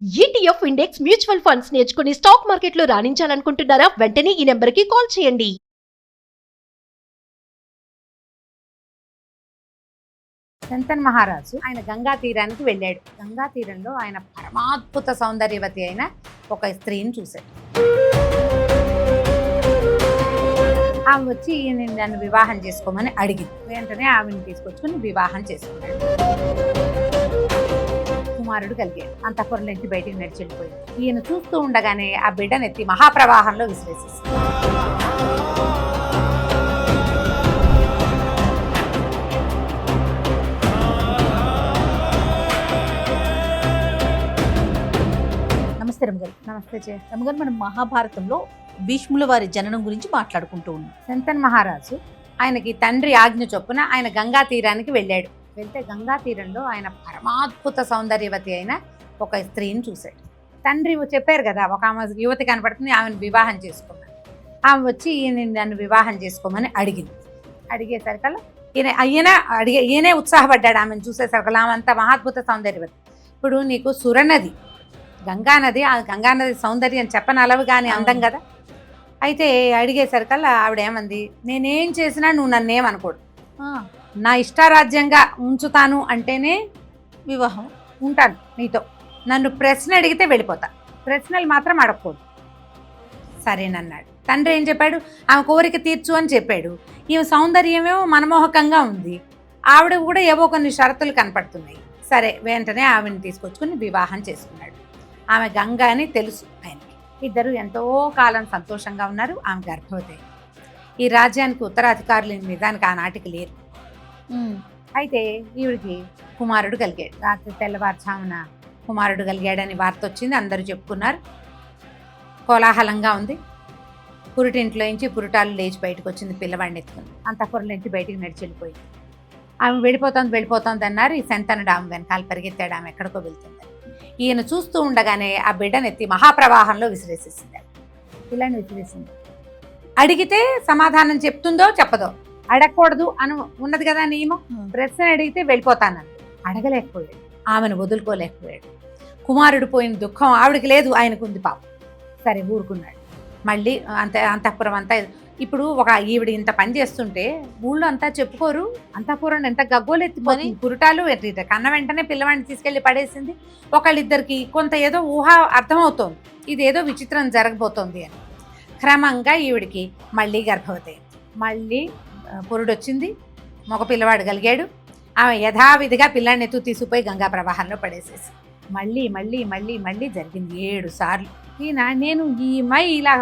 ETF index mutual funds నేర్చుకుని stock మార్కెట్లో రాణించాలనుకుంటున్నారా? వెంటనే ఈ నెంబర్కి కాల్ చేయండి. శంతన్ మహారాజు ఆయన గంగా తీరానికి వెళ్ళాడు. గంగా తీరంలో ఆయన పరమాద్భుత సౌందర్యవతి అయిన ఒక స్త్రీని చూశాడు. ఆమె వచ్చి ఈయన నన్ను వివాహం చేసుకోమని అడిగింది. వెంటనే ఆమెను తీసుకొచ్చుకుని వివాహం చేసుకున్నాడు. కుమారుడు కలిగాడు. అంతఃపురం నుంచి బయటికి నడిచి వెళ్ళిపోయింది. ఈయన చూస్తూ ఉండగానే ఆ బిడ్డనెత్తి మహాప్రవాహంలో విసిరేసేసింది. నమస్తే రమ్మగారు. నమస్తే రమ్మగారు, మనం మహాభారతంలో భీష్ముల వారి జననం గురించి మాట్లాడుకుంటూ ఉన్నాం. శంతన్ మహారాజు ఆయనకి తండ్రి ఆజ్ఞ చొప్పున ఆయన గంగా తీరానికి వెళ్ళాడు. వెళ్తే గంగా తీరంలో ఆయన పరమాద్భుత సౌందర్యవతి అయిన ఒక స్త్రీని చూశాడు. తండ్రి చెప్పారు కదా, ఒక ఆమె యువతి కనపడుతుంది, ఆమెను వివాహం చేసుకున్నాడు. ఆమె వచ్చి ఈయన నన్ను వివాహం చేసుకోమని అడిగింది. అడిగేసరికల్లా ఈయనే ఉత్సాహపడ్డాడు. ఆమెను చూసేసరికల్లా ఆమె అంత మహాద్భుత సౌందర్యవతి. ఇప్పుడు నీకు సురనది గంగానది, ఆ గంగానది సౌందర్యం చెప్పనలవు కానీ అందం కదా. అయితే అడిగేసరికల్లా ఆవిడ ఏమంది, నేనేం చేసినా నువ్వు నన్నేమనుకోడు, నా ఇష్టారాజ్యంగా ఉంచుతాను అంటేనే వివాహం ఉంటాను నీతో. నన్ను ప్రశ్న అడిగితే వెళ్ళిపోతా, ప్రశ్నలు మాత్రం అడగకూడదు. సరేనన్నాడు. తండ్రి ఏం చెప్పాడు, ఆమె కోరిక తీర్చు అని చెప్పాడు. ఈమె సౌందర్యమేమో మనమోహకంగా ఉంది, ఆవిడ కూడా ఏవో కొన్ని షరతులు కనపడుతున్నాయి. సరే, వెంటనే ఆవిడని తీసుకొచ్చుకుని వివాహం చేసుకున్నాడు. ఆమె గంగా అని తెలుసు ఆయనకి. ఇద్దరు ఎంతో కాలం సంతోషంగా ఉన్నారు. ఆమె గర్భవతి. ఈ రాజ్యానికి ఉత్తరాధికారులు నిజానికి ఆనాటికి లేరు. అయితే ఈవిడికి కుమారుడు కలిగాడు. రాత్రి తెల్లవారుజామున కుమారుడు కలిగాడని వార్త వచ్చింది. అందరూ చెప్పుకున్నారు. కోలాహలంగా ఉంది. పురిటింట్లోంచి పురిటాలు లేచి బయటకు వచ్చింది పిల్లవాడిని ఎత్తుకుని. అంతఃపురం నుంచి బయటికి నడిచి వెళ్ళిపోయింది. ఆమె వెళ్ళిపోతుంది అన్నారు. ఈ శంతనుడు ఆమె వెనకాల పరిగెత్తాడు, ఆమె ఎక్కడికో వెళ్తుంది. ఈయన చూస్తూ ఉండగానే ఆ బిడ్డనెత్తి మహాప్రవాహంలో విసిరేసేసింది. పిల్లని విసిరేసింది. అడిగితే సమాధానం చెప్తుందో చెప్పదో, అడగకూడదు అని ఉన్నది కదా నియమం. ప్రశ్న అడిగితే వెళ్ళిపోతానని అడగలేకపోయాడు, ఆమెను వదులుకోలేకపోయాడు. కుమారుడు పోయిన దుఃఖం ఆవిడికి లేదు, ఆయనకు ఉంది పాపం. సరే ఊరుకున్నాడు. మళ్ళీ అంతఃపురం అంతా ఇప్పుడు ఒక ఈవిడ ఇంత పని చేస్తుంటే ఊళ్ళో అంతా చెప్పుకోరు, అంతఃపురం ఎంత గగ్గోలెత్తిపోయి పురుటాలు కన్న వెంటనే పిల్లవాడిని తీసుకెళ్లి పడేసింది. ఒకళ్ళిద్దరికి కొంత ఏదో ఊహ అర్థమవుతోంది, ఇదేదో విచిత్రం జరగబోతోంది అని. క్రమంగా ఈవిడికి మళ్ళీ గర్భవతి అయింది. మళ్ళీ పురుడొచ్చింది, మగ పిల్లవాడు కలిగాడు. ఆమె యథావిధిగా పిల్లాడిని ఎత్తు తీసుకుపోయి గంగా ప్రవాహంలో పడేసేసి మళ్ళీ మళ్ళీ మళ్ళీ మళ్ళీ జరిగింది 7 సార్లు. నేను ఇలా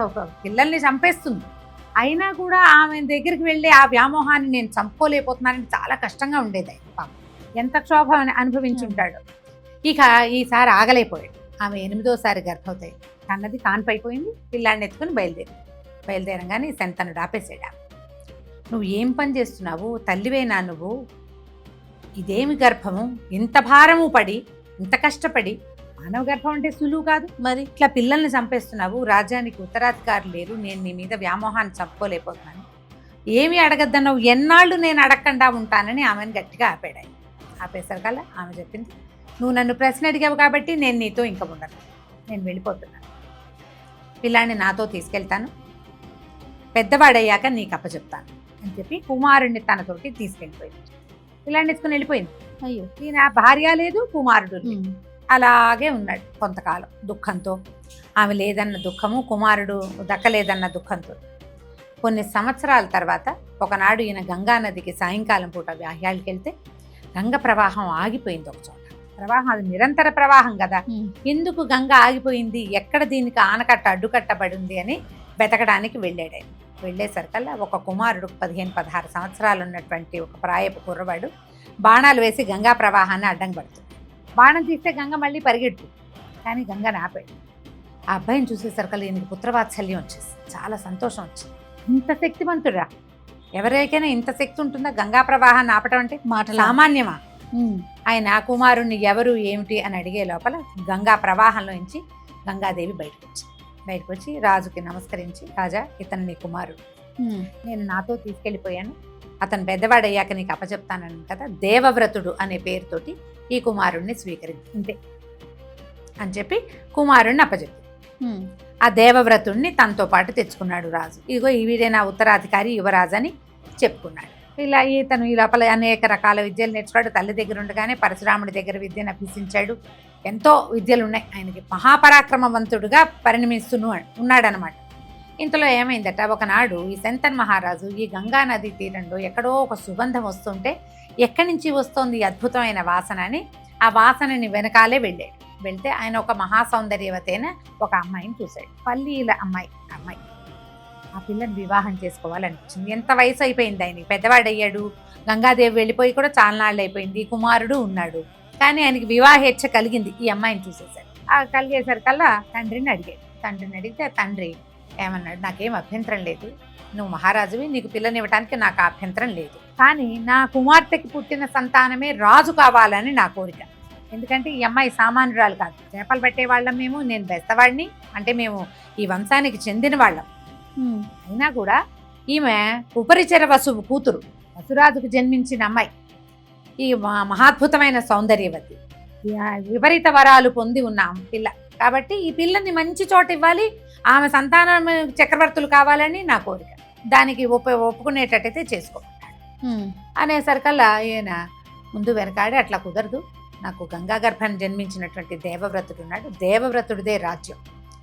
పిల్లల్ని చంపేస్తుంది, అయినా కూడా ఆమె దగ్గరికి వెళ్ళి ఆ వ్యామోహాన్ని నేను చంపుకోలేకపోతున్నానని చాలా కష్టంగా ఉండేది. పాపం ఎంత క్షోభ అనుభవించుంటాడు. ఇక ఈసారి ఆగలేకపోయాడు. ఆమె 8వ గర్భవతి అయింది. కన్నది కాన్పైపోయింది. పిల్లాడిని ఎత్తుకుని బయలుదేరంగానే శంతనుడు ఆపేసాడు. నువ్వు ఏం పని చేస్తున్నావు, తల్లివేనా నువ్వు? ఇదేమి గర్భము, ఇంత భారము పడి ఇంత కష్టపడి, మానవ గర్భం అంటే సులువు కాదు, మరి ఇట్లా పిల్లల్ని చంపేస్తున్నావు. రాజ్యానికి ఉత్తరాధికారులు లేరు, నేను నీ మీద వ్యామోహాన్ని చంపుకోలేకపోతున్నాను, ఏమి అడగద్దన్నావు, ఎన్నాళ్ళు నేను అడగకుండా ఉంటానని ఆమెను గట్టిగా ఆపాడు. ఆపేసరికల్లా ఆమె చెప్పింది, నువ్వు నన్ను ప్రశ్న అడిగావు కాబట్టి నేను నీతో ఇంకా ఉండను, నేను వెళ్ళిపోతున్నాను. పిల్లాన్ని నాతో తీసుకెళ్తాను, పెద్దవాడయ్యాక నీకు అప్పచెప్తాను అని చెప్పి కుమారుడిని తనతోటి తీసుకెళ్ళిపోయింది. పిల్లాన్ని ఎత్తుకుని వెళ్ళిపోయింది. అయ్యో, ఈయన భార్య లేదు, కుమారుడు అలాగే ఉన్నాడు కొంతకాలం దుఃఖంతో. ఆమె లేదన్న దుఃఖము, కుమారుడు దక్కలేదన్న దుఃఖంతో. కొన్ని సంవత్సరాల తర్వాత ఒకనాడు ఈయన గంగానదికి సాయంకాలం పూట వ్యాహ్యాలకి వెళ్తే గంగ ప్రవాహం ఆగిపోయింది ఒక చోట. ప్రవాహం అది నిరంతర ప్రవాహం కదా, ఎందుకు గంగ ఆగిపోయింది, ఎక్కడ దీనికి ఆనకట్ట అడ్డుకట్టబడింది అని వెతకడానికి వెళ్ళాడు. ఆయన వెళ్ళేసరికల్లా ఒక కుమారుడు 15-16 సంవత్సరాలు ఉన్నటువంటి ఒక ప్రాయపు కుర్రవాడు బాణాలు వేసి గంగా ప్రవాహాన్ని అడ్డం పడుతుంది. బాణం తీస్తే గంగ మళ్ళీ పరిగెడుతుంది, కానీ గంగని ఆపాడు. ఆ అబ్బాయిని చూసేసరికల్లా ఈయనకి పుత్రవాత్సల్యం వచ్చేసి చాలా సంతోషం వచ్చింది. ఇంత శక్తివంతుడా, ఎవరికైనా ఇంత శక్తి ఉంటుందా గంగా ప్రవాహాన్ని ఆపటం అంటే? సామాన్యమా? ఆయన ఆ కుమారుణ్ణి ఎవరు ఏమిటి అని అడిగే లోపల గంగా ప్రవాహంలో నుంచి గంగాదేవి బయటకు వచ్చి రాజుకి నమస్కరించి, రాజా, ఇతను నీ కుమారుడు, నేను నాతో తీసుకెళ్ళిపోయాను, అతను పెద్దవాడయ్యాక నీకు అప్పచెప్తానని కదా, దేవవ్రతుడు అనే పేరుతోటి ఈ కుమారుణ్ణి స్వీకరించింది. అని చెప్పి కుమారుడిని అప్పచెప్పి ఆ దేవవ్రతుడిని తనతో పాటు తెచ్చుకున్నాడు రాజు. ఇదిగో వీడే నా ఉత్తరాధికారి యువరాజు అని చెప్పుకున్నాడు. ఇలా ఇతను ఈ లోపల అనేక రకాల విద్యలు నేర్చుకున్నాడు. తల్లి దగ్గర ఉండగానే పరశురాముడి దగ్గర విద్యను అభ్యసించాడు. ఎంతో విద్యలు ఉన్నాయి ఆయనకి. మహాపరాక్రమవంతుడుగా పరిణమిస్తూ ఉన్నాడనమాట. ఇంతలో ఏమైందట, ఒకనాడు ఈ శంతన్ మహారాజు ఈ గంగా నది తీరంలో ఎక్కడో ఒక సుగంధం వస్తుంటే ఎక్కడి నుంచి వస్తోంది ఈ అద్భుతమైన వాసన అని ఆ వాసనని వెనకాలే వెళ్ళాడు. వెళ్తే ఆయన ఒక మహాసౌందర్యవతైన ఒక అమ్మాయిని చూశాడు. పల్లీల అమ్మాయి. ఆ పిల్లని వివాహం చేసుకోవాలనిపించింది. ఎంత వయసు అయిపోయింది ఆయనకి, పెద్దవాడయ్యాడు. గంగాదేవి వెళ్ళిపోయి కూడా చాలా నాళ్ళు అయిపోయింది. కుమారుడు ఉన్నాడు. కానీ ఆయనకి వివాహేచ్ఛ కలిగింది ఈ అమ్మాయిని చూసేసరికి. ఆ కలిగేసరికల్లా తండ్రిని అడిగాడు. తండ్రిని అడిగితే తండ్రి ఏమన్నాడు, నాకేం అభ్యంతరం లేదు, నువ్వు మహారాజువి, నీకు పిల్లనివ్వటానికి నాకు అభ్యంతరం లేదు. కానీ నా కుమార్తెకి పుట్టిన సంతానమే రాజు కావాలని నా కోరిక. ఎందుకంటే ఈ అమ్మాయి సామాన్యురాలు కాదు. చేపలు పట్టే వాళ్ళం మేము, నేను బెస్తవాడిని, అంటే మేము ఈ వంశానికి చెందిన వాళ్ళం. అయినా కూడా ఈమె ఉపరిచర వసువు కూతురు, వసురాజుకు జన్మించిన అమ్మాయి. ఈ మహాద్భుతమైన సౌందర్యవతి, విపరీత వరాలు పొంది ఉన్న పిల్ల. కాబట్టి ఈ పిల్లని మంచి చోట ఇవ్వాలి, ఆమె సంతానం చక్రవర్తులు కావాలని నా కోరిక. దానికి ఒప్పుకునేటట్టయితే చేసుకోమంటాడు. అనేసరికల్లా ఈయన ముందు వెనకాడి, అట్లా కుదరదు, నాకు గంగా గర్భాన్ని జన్మించినటువంటి దేవవ్రతుడు ఉన్నాడు, దేవవ్రతుడిదే రాజ్యం,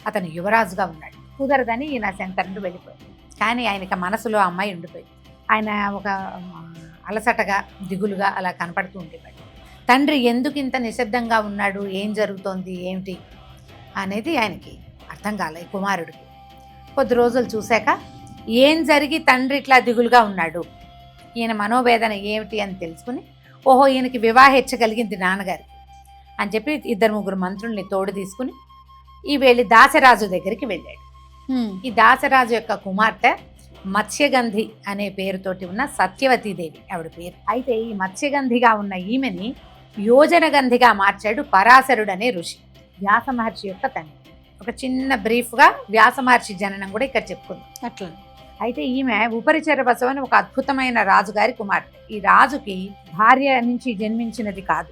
అతను యువరాజుగా ఉన్నాడు, కుదరదని ఈయన శంకరుడు వెళ్ళిపోయాడు. కానీ ఆయనకి మనసులో అమ్మాయి ఉండిపోయింది. ఆయన ఒక అలసటగా దిగులుగా అలా కనపడుతూ ఉండేవాడు. తండ్రి ఎందుకు ఇంత నిశ్శబ్దంగా ఉన్నాడు, ఏం జరుగుతోంది ఏమిటి అనేది ఆయనకి అర్థం కాలే. కుమారుడికి కొద్ది రోజులు చూశాక ఏం జరిగి తండ్రి ఇట్లా దిగులుగా ఉన్నాడు, ఈయన మనోవేదన ఏమిటి అని తెలుసుకుని, ఓహో ఈయనకి వివాహేచ్ఛ కలిగింది నాన్నగారికి అని చెప్పి 2-3 మంత్రుల్ని తోడు తీసుకుని ఈ వెళ్ళి దాసరాజు దగ్గరికి వెళ్ళాడు. ఈ దాసరాజు యొక్క కుమార్తె మత్స్యగంధి అనే పేరుతోటి ఉన్న సత్యవతీదేవి ఆవిడ పేరు. అయితే ఈ మత్స్యగంధిగా ఉన్న ఈమెని యోజనగంధిగా మార్చాడు పరాశరుడు అనే ఋషి, వ్యాస మహర్షి యొక్క తండ్రి. ఒక చిన్న బ్రీఫ్గా వ్యాస మహర్షి జననం కూడా ఇక్కడ చెప్పుకుందాం. అట్లా అయితే ఈమె ఉపరిచర వసువు అని ఒక అద్భుతమైన రాజుగారి కుమార్తె. ఈ రాజుకి భార్య నుంచి జన్మించినది కాదు.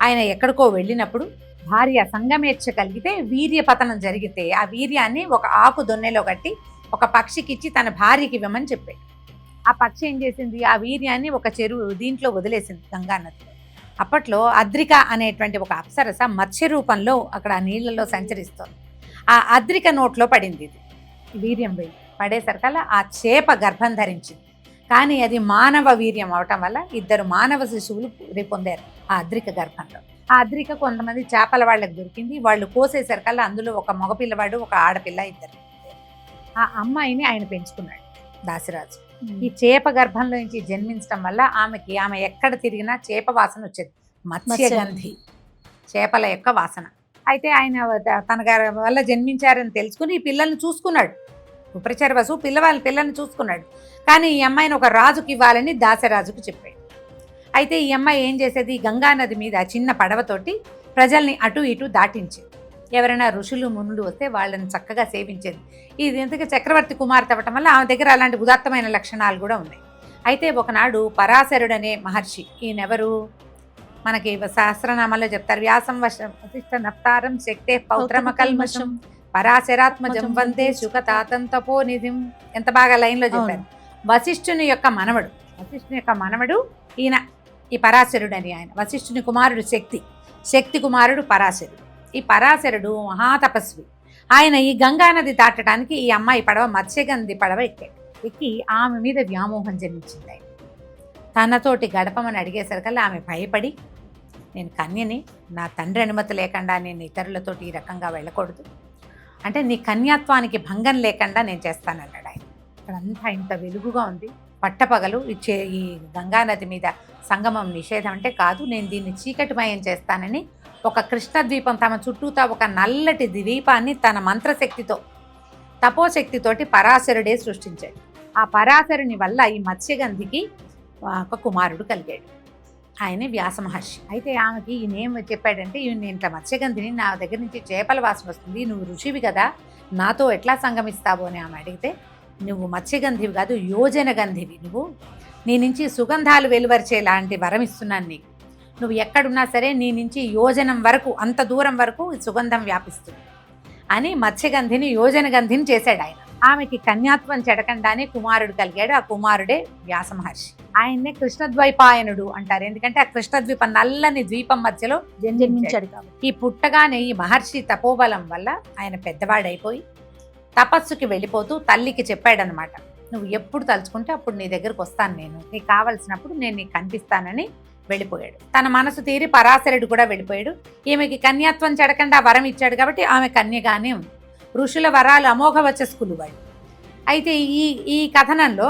ఆయన ఎక్కడికో వెళ్ళినప్పుడు భార్య సంగమేచ్ఛ కలిగితే వీర్య పతనం జరిగితే ఆ వీర్యాన్ని ఒక ఆకు దొన్నెలో కట్టి ఒక పక్షికి ఇచ్చి తన భార్యకి ఇవ్వమని చెప్పాడు. ఆ పక్షి ఏం చేసింది, ఆ వీర్యాన్ని ఒక చెరువు దీంట్లో వదిలేసింది గంగానదిలో. అప్పట్లో అద్రిక అనేటువంటి ఒక అప్సరస మత్స్య రూపంలో అక్కడ ఆ నీళ్లలో సంచరిస్తోంది. ఆ అద్రిక నోట్లో పడింది ఇది వీర్యం వెళ్ళి. పడేసరికల్లా ఆ చేప గర్భం ధరించింది. కానీ అది మానవ వీర్యం అవటం వల్ల 2 మానవ శిశువులు పొందారు ఆ అద్రిక గర్భంలో. ఆ అద్రిక కొంతమంది చేపల వాళ్ళకి దొరికింది. వాళ్ళు కోసేసరికల్లా అందులో ఒక మగపిల్లవాడు, ఒక ఆడపిల్ల, 2. ఆ అమ్మాయిని ఆయన పెంచుకున్నాడు దాసిరాజు. ఈ చేప గర్భంలో నుంచి జన్మించడం వల్ల ఆమె ఎక్కడ తిరిగినా చేప వాసన వచ్చేది, మత్స్యగంధి, చేపల యొక్క వాసన. అయితే ఆయన తన వల్ల జన్మించారని తెలుసుకుని ఈ పిల్లల్ని చూసుకున్నాడు. ఉపరిచర వసువు పిల్లని చూసుకున్నాడు. కానీ ఈ అమ్మాయిని ఒక రాజుకి ఇవ్వాలని దాసరాజుకు చెప్పాడు. అయితే ఈ అమ్మాయి ఏం చేసేది, గంగానది మీద చిన్న పడవతోటి ప్రజల్ని అటు ఇటు దాటించేది. ఎవరైనా ఋషులు మునులు వస్తే వాళ్ళని చక్కగా సేవించేది. ఇది ఎందుకు చక్రవర్తి కుమార్తె అవ్వటం వల్ల ఆమె దగ్గర అలాంటి ఉదాత్తమైన లక్షణాలు కూడా ఉన్నాయి. అయితే ఒకనాడు పరాశరుడు అనే మహర్షి, ఈయనెవరు మనకి సహస్రనామాల్లో చెప్తారు, వ్యాసం వశిష్ఠ నప్తారం శక్తే పౌత్రమకల్మషం పరాశరాత్మజం వందే సుఖతాతం తపోనిధిం. ఎంత బాగా లైన్లో చెప్పారు. వశిష్ఠుని యొక్క మనవడు ఈయన ఈ పరాశరుడు అని. ఆయన వశిష్ఠుని కుమారుడు శక్తి కుమారుడు పరాశరుడు. ఈ పరాశరుడు మహాతపస్వి. ఆయన ఈ గంగానది దాటడానికి ఈ అమ్మాయి పడవ మత్స్యగంధి పడవ ఎక్కి ఆమె మీద వ్యామోహం జన్మించింది. ఆయన తనతోటి గడపమని అడిగేసరికల్లా ఆమె భయపడి, నేను కన్యని, నా తండ్రి అనుమతి లేకుండా నేను ఇతరులతోటి ఈ రకంగా వెళ్ళకూడదు, అంటే నీ కన్యాత్వానికి భంగం లేకుండా నేను చేస్తానన్నాడు ఆయన. ఇక్కడంతా ఇంత వెలుగుగా ఉంది, పట్టపగలు ఈ గంగానది మీద సంగమం నిషేధం అంటే కాదు, నేను దీన్ని చీకటిమయం చేస్తానని ఒక కృష్ణద్వీపం తమ చుట్టూతా ఒక నల్లటి ద్వీపాన్ని తన మంత్రశక్తితో తపోశక్తితోటి పరాశరుడే సృష్టించాడు. ఆ పరాశరుని వల్ల ఈ మత్స్యగంధికి ఒక కుమారుడు కలిగాడు. ఆయనే వ్యాస మహర్షి. అయితే ఆమెకి ఈయనేం చెప్పాడంటే, నేను ఇట్లా మత్స్యగంధిని, నా దగ్గర నుంచి చేపల వాసన వస్తుంది, నువ్వు ఋషివి కదా, నాతో ఎట్లా సంగమిస్తావు అని ఆమె అడిగితే, నువ్వు మత్స్యగంధివి కాదు, యోజన గంధివి, నువ్వు నీ నుంచి సుగంధాలు వెలువరిచే లాంటి వరం ఇస్తున్నాను నీకు, నువ్వు ఎక్కడున్నా సరే నీ నుంచి యోజనం వరకు, అంత దూరం వరకు ఈ సుగంధం వ్యాపిస్తుంది అని మత్స్యగంధిని యోజనగంధిని చేశాడు ఆయన. ఆమెకి కన్యాత్వం చెడకండానే కుమారుడు కలిగాడు. ఆ కుమారుడే వ్యాస మహర్షి. ఆయన్నే కృష్ణద్వైపాయనుడు అంటారు. ఎందుకంటే ఆ కృష్ణద్వీపం నల్లని ద్వీపం మధ్యలో జన్మించాడు జన్మించాడు కాబట్టి. ఈ పుట్టగానే ఈ మహర్షి తపోబలం వల్ల ఆయన పెద్దవాడైపోయి తపస్సుకి వెళ్ళిపోతూ తల్లికి చెప్పాడనమాట, నువ్వు ఎప్పుడు తలుచుకుంటే అప్పుడు నీ దగ్గరకు వస్తాను, నేను నీకు కావలసినప్పుడు నేను నీకు కనిపిస్తానని వెళ్ళిపోయాడు. తన మనసు తీరి పరాశరుడు కూడా వెళ్ళిపోయాడు. ఈమెకి కన్యాత్వం చెడకుండా వరం ఇచ్చాడు కాబట్టి ఆమె కన్యగానే ఉంది. ఋషుల వరాలు అమోఘ వచ్చస్కులు వాళ్ళు. అయితే ఈ కథనంలో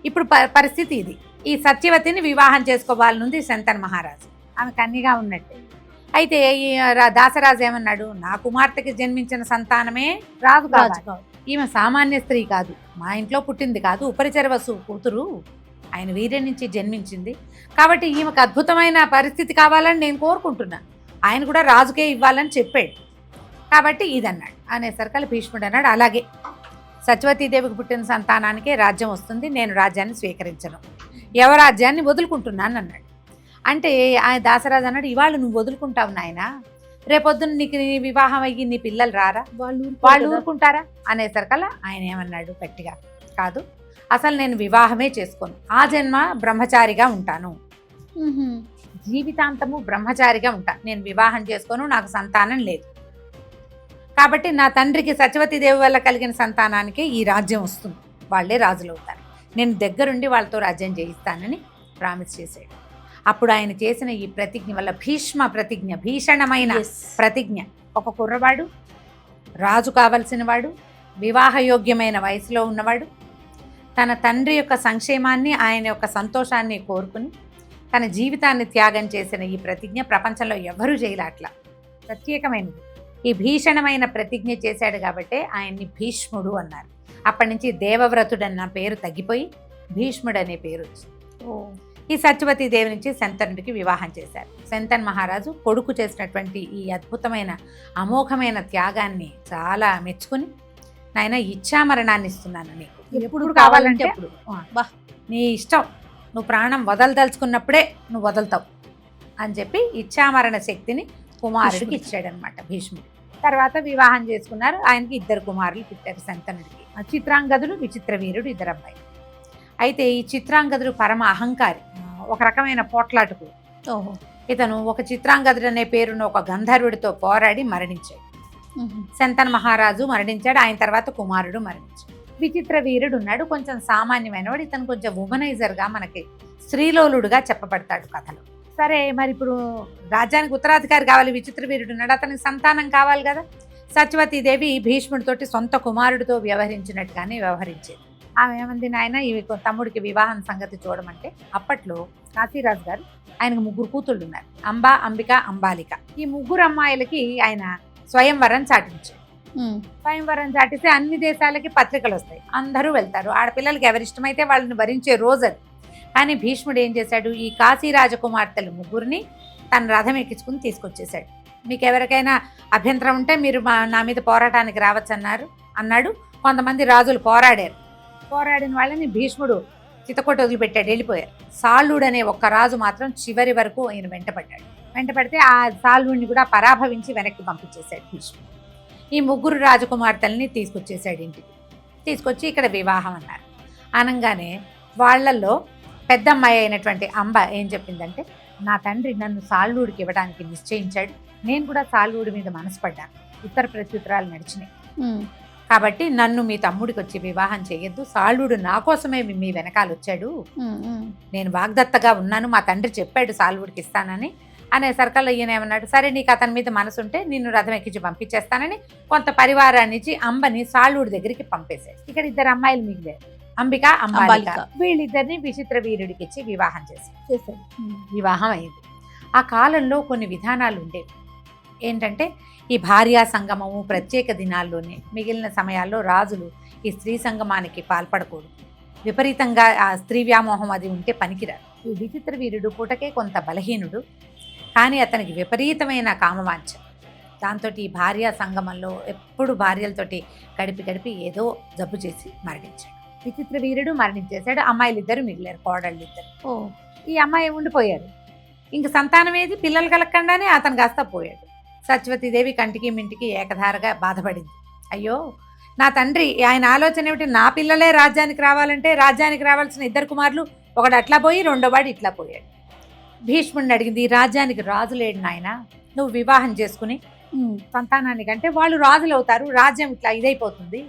ఇప్పుడు పరిస్థితి ఇది. ఈ సత్యవతిని వివాహం చేసుకోవాలనుంది శంతన్ మహారాజు. ఆమె కన్యగా ఉన్నట్టే. అయితే ఈ దాసరాజు ఏమన్నాడు, నా కుమార్తెకి జన్మించిన సంతానమే రాజు కాదు, ఈమె సామాన్య స్త్రీ కాదు, మా ఇంట్లో పుట్టింది కాదు, ఉపరిచరవసు కూతురు, ఆయన వీర్యం నుంచి జన్మించింది కాబట్టి ఈమెకు అద్భుతమైన పరిస్థితి కావాలని నేను కోరుకుంటున్నా, ఆయన కూడా రాజుకే ఇవ్వాలని చెప్పాడు కాబట్టి ఇదన్నాడు. అనేసరికల్ భీష్ముడు అన్నాడు, అలాగే సత్యవతీదేవికి పుట్టిన సంతానానికే రాజ్యం వస్తుంది, నేను రాజ్యాన్ని స్వీకరించను, రాజ్యాన్ని వదులుకుంటున్నాను అన్నాడు. అంటే ఆయన దాసరాజు అన్నాడు, ఇవాళ నువ్వు వదులుకుంటావు నాయన, రేపొద్దున నీకు నీ వివాహం అయ్యి నీ పిల్లలు రారా, వాళ్ళు ఊరుకుంటారా అనేసరికల్లా ఆయన ఏమన్నాడు గట్టిగా, కాదు అసలు నేను వివాహమే చేసుకోను, ఆ జన్మ బ్రహ్మచారిగా ఉంటాను, జీవితాంతము బ్రహ్మచారిగా ఉంటాను, నేను వివాహం చేసుకోను, నాకు సంతానం లేదు కాబట్టి నా తండ్రికి సత్యవతీదేవి వల్ల కలిగిన సంతానానికి ఈ రాజ్యం వస్తుంది, వాళ్ళే రాజులు అవుతారు, నేను దగ్గరుండి వాళ్ళతో రాజ్యం చేయిస్తానని ప్రామిస్ చేశాడు. అప్పుడు ఆయన చేసిన ఈ ప్రతిజ్ఞ వల్ల భీష్మ ప్రతిజ్ఞ, భీషణమైన ప్రతిజ్ఞ, ఒక కుర్రవాడు, రాజు కావలసిన వాడు, వివాహయోగ్యమైన వయసులో ఉన్నవాడు, తన తండ్రి యొక్క సంక్షేమాన్ని, ఆయన యొక్క సంతోషాన్ని కోరుకుని తన జీవితాన్ని త్యాగం చేసిన ఈ ప్రతిజ్ఞ ప్రపంచంలో ఎవరూ చేయలే, అట్లా ప్రత్యేకమైనది. ఈ భీషణమైన ప్రతిజ్ఞ చేశాడు కాబట్టే ఆయన్ని భీష్ముడు అన్నారు. అప్పటి నుంచి దేవవ్రతుడు అన్న పేరు తగ్గిపోయి భీష్ముడు అనే పేరు వచ్చింది. ఈ సత్యవతీదేవి నుంచి శంతనుడికి వివాహం చేశారు. శంతన్ మహారాజు కొడుకు చేసినటువంటి ఈ అద్భుతమైన అమోఘమైన త్యాగాన్ని చాలా మెచ్చుకుని, నాయన ఇచ్చామరణాన్ని ఇస్తున్నాను నీకు, ఎప్పుడు కావాలంటే అప్పుడు, నీ ఇష్టం, నువ్వు ప్రాణం వదలదలుచుకున్నప్పుడే నువ్వు వదులుతావు అని చెప్పి ఇచ్చామరణ శక్తిని కుమారుడికి ఇచ్చాడనమాట భీష్ముడు. తర్వాత వివాహం చేసుకున్నారు. ఆయనకి 2 కుమారులు పుట్టారు శంతనుడికి, చిత్రాంగదుడు, విచిత్ర వీరుడు, 2 అబ్బాయిలు. అయితే ఈ చిత్రాంగదుడు పరమ అహంకారి, ఒక రకమైన పోట్లాటకుడు. ఇతను ఒక చిత్రాంగదుడు అనే పేరున్న ఒక గంధర్వుడితో పోరాడి మరణించాడు. శంతన్ మహారాజు మరణించాడు. ఆయన తర్వాత కుమారుడు మరణించాడు. విచిత్ర వీరుడు ఉన్నాడు, కొంచెం సామాన్యమైన వాడు. ఇతను కొంచెం వుమనైజర్గా, మనకి స్త్రీలోలుడుగా చెప్పబడతాడు కథలో. సరే, మరి ఇప్పుడు రాజ్యానికి ఉత్తరాధికారి కావాలి, విచిత్ర వీరుడు ఉన్నాడు, అతనికి సంతానం కావాలి కదా. సత్యవతీదేవి భీష్ముడితోటి సొంత కుమారుడితో వ్యవహరించినట్టుగానే వ్యవహరించేది. ఆమె ఏమంది, నాయన ఇవి తమ్ముడికి వివాహం సంగతి చూడమంటే, అప్పట్లో కాశీరాజు గారు, ఆయనకు 3 కూతుళ్ళు ఉన్నారు, అంబా, అంబిక, అంబాలిక. ఈ 3 అమ్మాయిలకి ఆయన స్వయంవరం చాటించాడు. స్వయంవరం చాటిస్తే అన్ని దేశాలకి పత్రికలు వస్తాయి, అందరూ వెళ్తారు, ఆడపిల్లలకి ఎవరిష్టమైతే వాళ్ళని వరించే రోజు అది. కానీ భీష్ముడు ఏం చేశాడు, ఈ కాశీ రాజకుమార్తెలు 3 తన రథం ఎక్కించుకుని తీసుకొచ్చేశాడు. మీకు ఎవరికైనా అభ్యంతరం ఉంటే మీరు నా మీద పోరాటానికి రావచ్చు అన్నాడు. కొంతమంది రాజులు పోరాడిన వాళ్ళని భీష్ముడు చితకొట్టి వదిలిపెట్టాడు, వెళ్ళిపోయారు. సాళ్లుడు అనే ఒక్క రాజు మాత్రం చివరి వరకు ఆయన వెంటపడితే ఆ సాళ్లుడిని కూడా పరాభవించి వెనక్కి పంపించేశాడు భీష్ముడు. ఈ 3 రాజకుమార్తెల్ని తీసుకొచ్చేసాడు ఇంటికి. తీసుకొచ్చి ఇక్కడ వివాహం అన్నారు. అనగానే వాళ్ళల్లో పెద్ద అమ్మాయి అయినటువంటి అంబ ఏం చెప్పిందంటే, నా తండ్రి నన్ను సాళ్లుడికి ఇవ్వడానికి నిశ్చయించాడు, నేను కూడా సాళ్లుడి మీద మనసు పడ్డాను, ఉత్తర ప్రత్యుత్తరాలు నడిచినాయి, కాబట్టి నన్ను మీ తమ్ముడికి వచ్చి వివాహం చేయొద్దు, సాళ్లుడు నా కోసమే మీ వెనకాల వచ్చాడు, నేను వాగ్దత్తగా ఉన్నాను, మా తండ్రి చెప్పాడు సాళ్లుడికి ఇస్తానని. అనే సర్కల్లో ఈయన ఏమన్నాడు, సరే నీకు అతని మీద మనసు ఉంటే నిన్ను రథం ఎక్కించి పంపించేస్తానని కొంత పరివారాన్ని ఇచ్చి అంబని సాళ్లుడి దగ్గరికి పంపేశాడు. ఇక్కడ 2 అమ్మాయిలు మిగిలారు, అంబిక, అంబాలిక. వీళ్ళిద్దరిని విచిత్ర వీరుడికి ఇచ్చి వివాహం చేశాడు. వివాహం అయింది. ఆ కాలంలో కొన్ని విధానాలు ఉండేవి. ఏంటంటే, ఈ భార్యా సంగమము ప్రత్యేక దినాల్లోనే, మిగిలిన సమయాల్లో రాజులు ఈ స్త్రీ సంగమానికి పాల్పడకూడదు, విపరీతంగా ఆ స్త్రీ వ్యామోహం అది ఉంటే పనికిరాదు. ఈ విచిత్ర వీరుడు పూటకే కొంత బలహీనుడు, కానీ అతనికి విపరీతమైన కామవాంఛ. దాంతో ఈ భార్యా సంగమంలో ఎప్పుడు భార్యలతోటి గడిపి ఏదో జబ్బు చేసి మరణించాడు. విచిత్ర వీరుడు మరణించేశాడు. అమ్మాయిలు 2 మిగిలారు, కోడళ్ళు 2. ఈ అమ్మాయి ఉండిపోయారు. ఇంక సంతానం ఏది, పిల్లలు కలగకుండానే అతను కాస్త పోయాడు. సత్యవతీదేవి కంటికి మింటికి ఏకధారగా బాధపడింది. అయ్యో నా తండ్రి, ఆయన ఆలోచన ఏమిటి, నా పిల్లలే రాజ్యానికి రావాలంటే రాజ్యానికి రావాల్సిన 2 కుమారులు ఒకడు అట్లా పోయి రెండోవాడు ఇట్లా పోయాడు. భీష్ముడిని అడిగింది, ఈ రాజ్యానికి రాజు లేడు నాయన, నువ్వు వివాహం చేసుకుని సంతానాన్ని కంటే వాళ్ళు రాజులు అవుతారు, రాజ్యం ఇట్లా ఇదైపోతుంది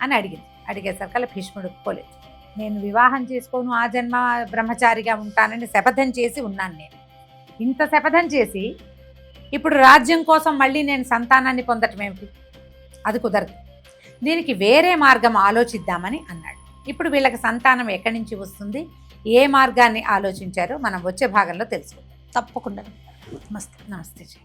అని అడిగింది. అడిగేసరికల్లా భీష్ముడు ఒప్పుకోలేదు. నేను వివాహం చేసుకోను, ఆ జన్మ బ్రహ్మచారిగా ఉంటానని శపథం చేసి ఉన్నాను. నేను ఇంత శపథం చేసి ఇప్పుడు రాజ్యం కోసం మళ్ళీ నేను సంతానాన్ని పొందటం ఏమిటి, అది కుదరదు, దీనికి వేరే మార్గం ఆలోచిద్దామని అన్నాడు. ఇప్పుడు వీళ్ళకి సంతానం ఎక్కడి నుంచి వస్తుంది, ఏ మార్గాన్ని ఆలోచించారో మనం వచ్చే భాగంలో తెలుసుకుందాం. తప్పకుండా. నమస్తే. నమస్తే జీ.